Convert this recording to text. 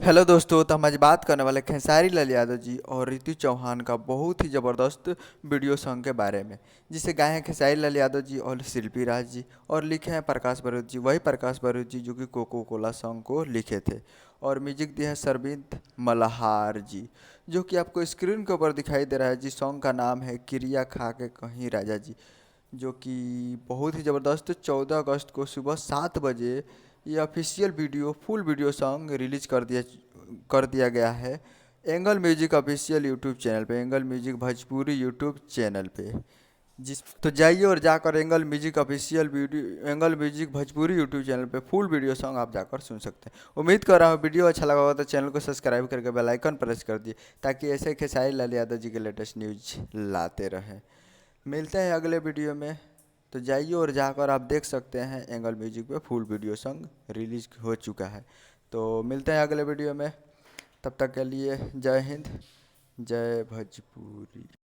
Hello दोस्तों, तो हम आज बात करने वाले खेसारी लाल यादव जी और ऋतु चौहान का बहुत ही ज़बरदस्त वीडियो सॉन्ग के बारे में, जिसे गाए हैं खेसारी लाल यादव जी और शिल्पी राज जी और लिखे हैं प्रकाश बारूद जी, वही प्रकाश बारूद जी जो कि कोको कोला सॉन्ग को लिखे थे। और म्यूजिक दिया है सरबिंद मल्हार जी, जो कि आपको स्क्रीन के ऊपर दिखाई दे रहा है जी। सॉन्ग का नाम है क्रिया खा के कहीं राजा जी, जो कि बहुत ही ज़बरदस्त 14 अगस्त को सुबह 7 बजे ये official video full video song release कर दिया गया है Angle Music official YouTube channel पे, Angle Music Bhojpuri YouTube channel पे। जिस तो जाइए और जाकर Angle Music official video, Angle Music Bhojpuri YouTube channel पे फुल वीडियो सॉन्ग आप जाकर सुन सकते हैं। उम्मीद कर रहा हूँ वीडियो अच्छा लगा होगा, तो चैनल को सब्सक्राइब करके बेल आइकन प्रेस कर दिए, ताकि ऐसे खेसारी लाल यादव जी के लेटेस्ट न्यूज लाते रहें। मिलते हैं अगले वीडियो में। तो जाइए और जाकर आप देख सकते हैं एंगल म्यूजिक पे फुल वीडियो सॉन्ग रिलीज हो चुका है। तो मिलते हैं अगले वीडियो में, तब तक के लिए जय हिंद, जय भोजपुरी।